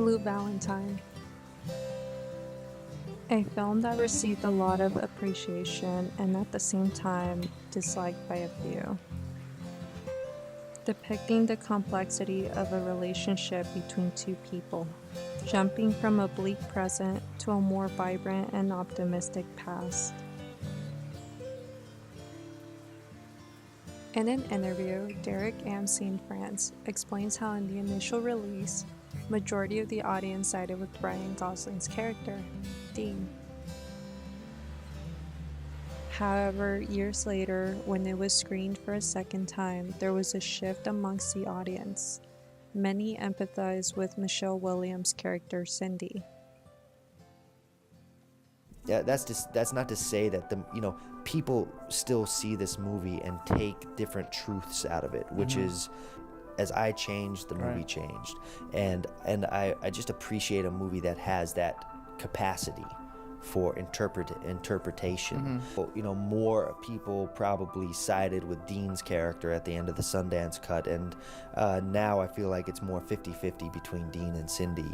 Blue Valentine, a film that received a lot of appreciation and at the same time disliked by a few. Depicting the complexity of a relationship between two people, jumping from a bleak present to a more vibrant and optimistic past. In an interview, Derek AMC in France explains how in the initial release, majority of the audience sided with Ryan Gosling's character, Dean. However, years later, when it was screened for a second time, there was a shift amongst the audience. Many empathized with Michelle Williams' character Cindy. Yeah, that's not to say that people still see this movie and take different truths out of it, which is, as I changed, the movie changed, and I just appreciate a movie that has that capacity for interpretation. Well, more people probably sided with Dean's character at the end of the Sundance Cut, and now I feel like it's more 50-50 between Dean and Cindy.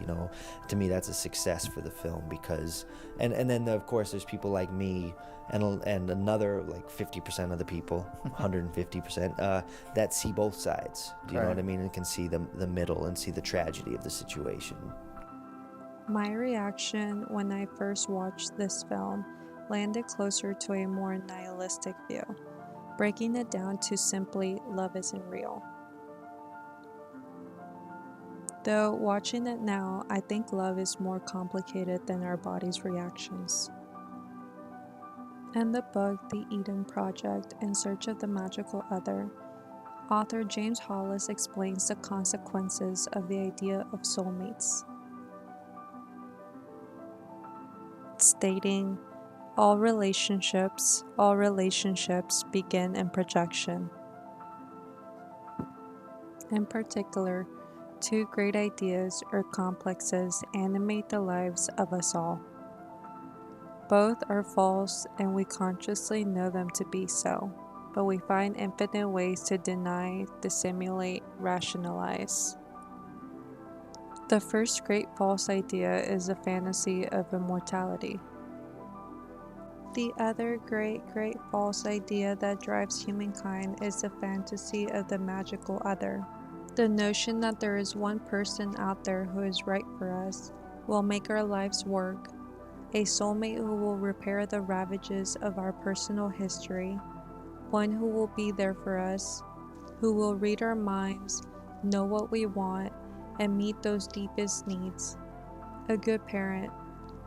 To me, that's a success for the film, because and then of course there's people like me and another like 50% of the people, 150%, that see both sides. Do you know what I mean? And can see the middle and see the tragedy of the situation. My reaction when I first watched this film landed closer to a more nihilistic view, breaking it down to simply love isn't real. Though watching it now, I think love is more complicated than our body's reactions. In the book The Eden Project, In Search of the Magical Other, author James Hollis explains the consequences of the idea of soulmates, stating, all relationships begin in projection. In particular, two great ideas or complexes animate the lives of us all. Both are false and we consciously know them to be so, but we find infinite ways to deny, dissimulate, rationalize. The first great false idea is the fantasy of immortality. The other great false idea that drives humankind is the fantasy of the magical other. The notion that there is one person out there who is right for us, will make our lives work, a soulmate who will repair the ravages of our personal history, one who will be there for us, who will read our minds, know what we want, and meet those deepest needs. A good parent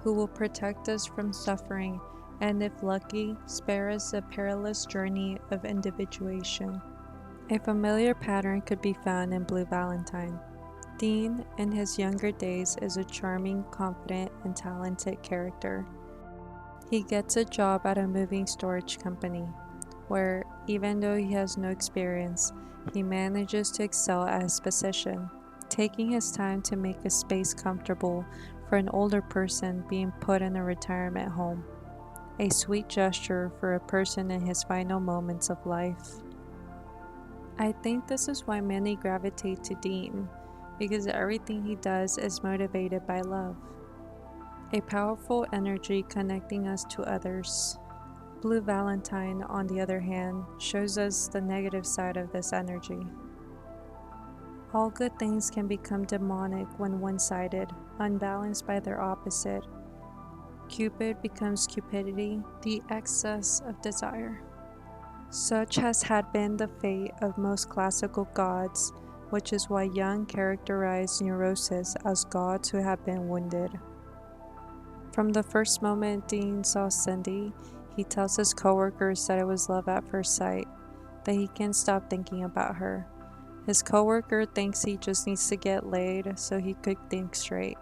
who will protect us from suffering and, if lucky, spare us the perilous journey of individuation. A familiar pattern could be found in Blue Valentine. Dean, in his younger days, is a charming, confident, and talented character. He gets a job at a moving storage company, where, even though he has no experience, he manages to excel at his position, taking his time to make a space comfortable for an older person being put in a retirement home. A sweet gesture for a person in his final moments of life. I think this is why many gravitate to Dean, because everything he does is motivated by love. A powerful energy connecting us to others. Blue Valentine, on the other hand, shows us the negative side of this energy. All good things can become demonic when one-sided, unbalanced by their opposite. Cupid becomes cupidity, the excess of desire. Such has had been the fate of most classical gods, which is why Jung characterized neurosis as gods who have been wounded. From the first moment Dean saw Cindy, he tells his coworkers that it was love at first sight, that he can't stop thinking about her. His coworker thinks he just needs to get laid so he could think straight,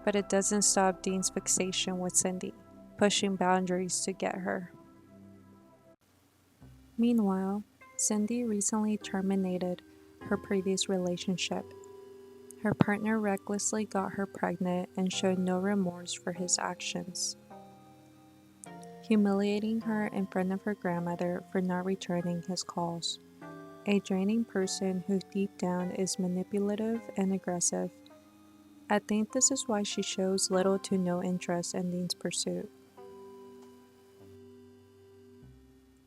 but it doesn't stop Dean's fixation with Cindy, pushing boundaries to get her. Meanwhile, Cindy recently terminated her previous relationship. Her partner recklessly got her pregnant and showed no remorse for his actions, humiliating her in front of her grandmother for not returning his calls. A draining person who deep down is manipulative and aggressive. I think this is why she shows little to no interest in Dean's pursuit.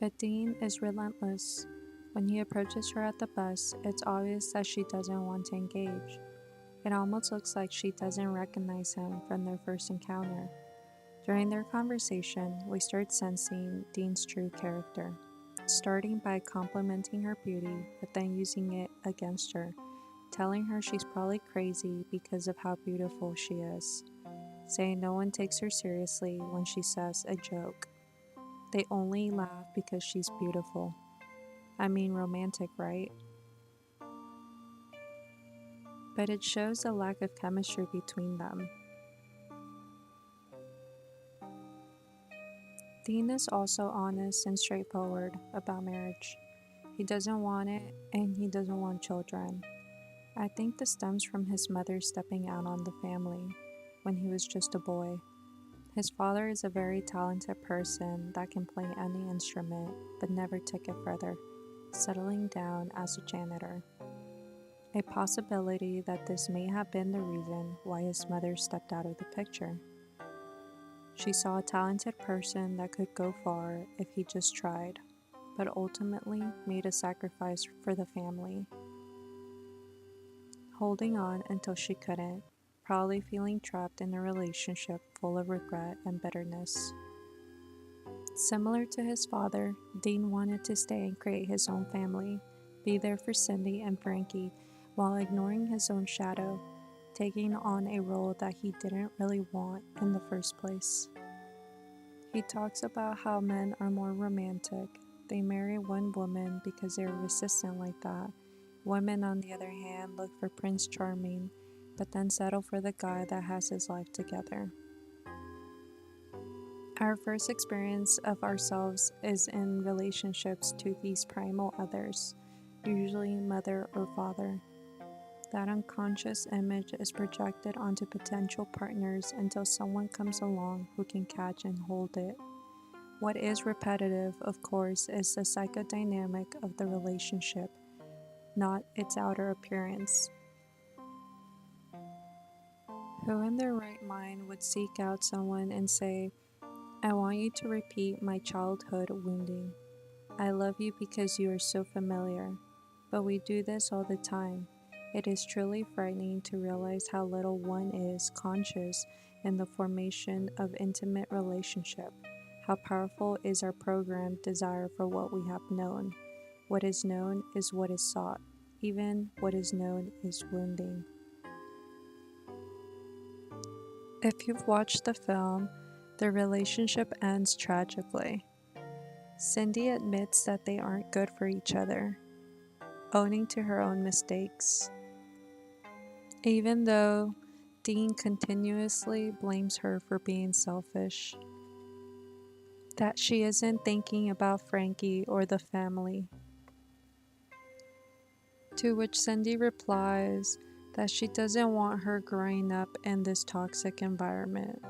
But Dean is relentless. When he approaches her at the bus, it's obvious that she doesn't want to engage. It almost looks like she doesn't recognize him from their first encounter. During their conversation, we start sensing Dean's true character, starting by complimenting her beauty, but then using it against her, telling her she's probably crazy because of how beautiful she is, saying no one takes her seriously when she says a joke. They only laugh because she's beautiful. I mean, romantic, right? But it shows a lack of chemistry between them. Dean is also honest and straightforward about marriage. He doesn't want it, and he doesn't want children. I think this stems from his mother stepping out on the family when he was just a boy. His father is a very talented person that can play any instrument, but never took it further, settling down as a janitor. A possibility that this may have been the reason why his mother stepped out of the picture. She saw a talented person that could go far if he just tried, but ultimately made a sacrifice for the family, holding on until she couldn't, probably feeling trapped in a relationship full of regret and bitterness. Similar to his father, Dean wanted to stay and create his own family, be there for Cindy and Frankie, while ignoring his own shadow, taking on a role that he didn't really want in the first place. He talks about how men are more romantic. They marry one woman because they're resistant like that. Women, on the other hand, look for Prince Charming, but then settle for the guy that has his life together. Our first experience of ourselves is in relationships to these primal others, usually mother or father. That unconscious image is projected onto potential partners until someone comes along who can catch and hold it. What is repetitive, of course, is the psychodynamic of the relationship, not its outer appearance. Who in their right mind would seek out someone and say, I want you to repeat my childhood wounding. I love you because you are so familiar. But we do this all the time. It is truly frightening to realize how little one is conscious in the formation of intimate relationship. How powerful is our programmed desire for what we have known. What is known is what is sought. Even what is known is wounding. If you've watched the film, the relationship ends tragically. Cindy admits that they aren't good for each other, owning to her own mistakes. Even though Dean continuously blames her for being selfish, that she isn't thinking about Frankie or the family. To which Cindy replies that she doesn't want her growing up in this toxic environment.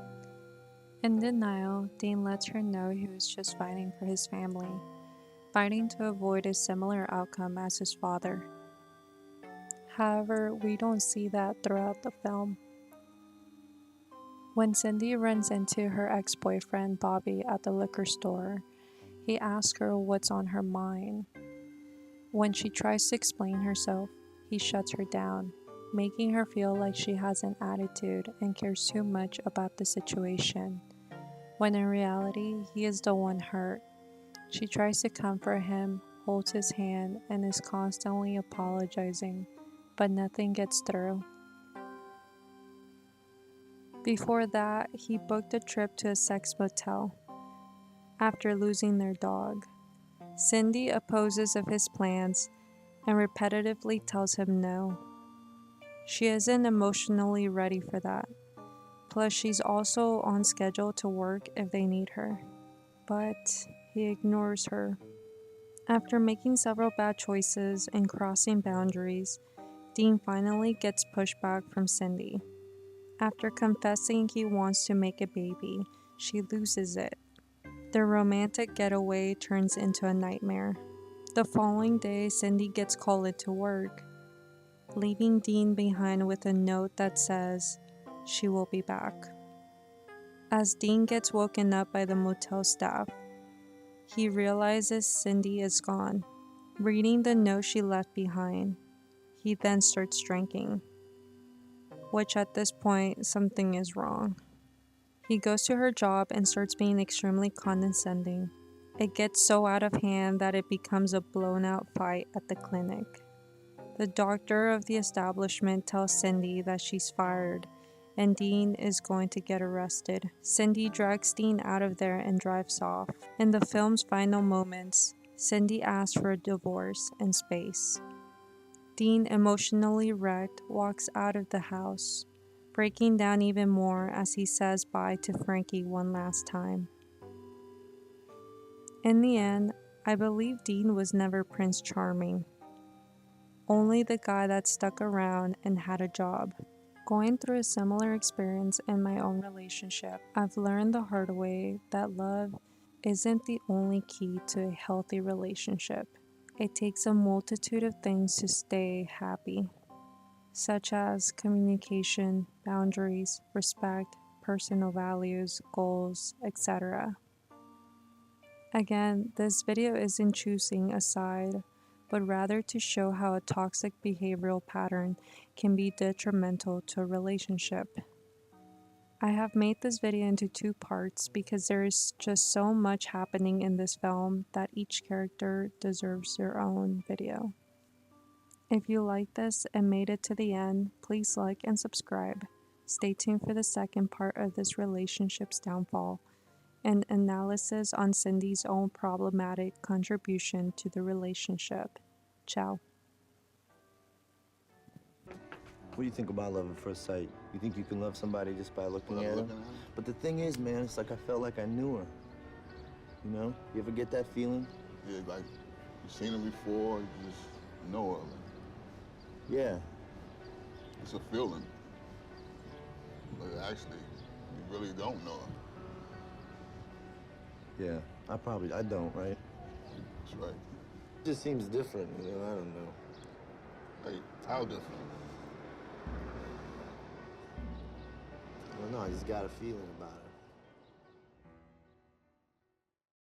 In denial, Dean lets her know he was just fighting for his family, fighting to avoid a similar outcome as his father. However, we don't see that throughout the film. When Cindy runs into her ex-boyfriend Bobby at the liquor store, he asks her what's on her mind. When she tries to explain herself, he shuts her down, making her feel like she has an attitude and cares too much about the situation, when in reality, he is the one hurt. She tries to comfort him, holds his hand, and is constantly apologizing, but nothing gets through. Before that, he booked a trip to a sex motel after losing their dog. Cindy opposes of his plans and repetitively tells him no. She isn't emotionally ready for that. Plus, she's also on schedule to work if they need her. But he ignores her. After making several bad choices and crossing boundaries, Dean finally gets pushback from Cindy. After confessing he wants to make a baby, she loses it. Their romantic getaway turns into a nightmare. The following day, Cindy gets called into work. leaving Dean behind with a note that says, "She will be back." As Dean gets woken up by the motel staff, he realizes Cindy is gone. Reading the note she left behind, he then starts drinking, which at this point, something is wrong. He goes to her job and starts being extremely condescending. It gets so out of hand that it becomes a blown out fight at the clinic. The doctor of the establishment tells Cindy that she's fired and Dean is going to get arrested. Cindy drags Dean out of there and drives off. In the film's final moments, Cindy asks for a divorce and space. Dean, emotionally wrecked, walks out of the house, breaking down even more as he says bye to Frankie one last time. In the end, I believe Dean was never Prince Charming, only the guy that stuck around and had a job. Going through a similar experience in my own relationship, I've learned the hard way that love isn't the only key to a healthy relationship. It takes a multitude of things to stay happy, such as communication, boundaries, respect, personal values, goals, etc. Again, this video isn't choosing a side, but rather to show how a toxic behavioral pattern can be detrimental to a relationship. I have made this video into two parts because there is just so much happening in this film that each character deserves their own video. If you like this and made it to the end, please like and subscribe. Stay tuned for the second part of this relationship's downfall, an analysis on Cindy's own problematic contribution to the relationship. Ciao. What do you think about love at first sight? You think you can love somebody just by looking at them? But the thing is, man, it's like I felt like I knew her. You know? You ever get that feeling? Yeah, like you've seen her before, you just know her. Yeah. It's a feeling. But actually, you really don't know her. Yeah. I don't, right? That's right. It just seems different, you know? I don't know. Like, how different? I don't know, I just got a feeling about it.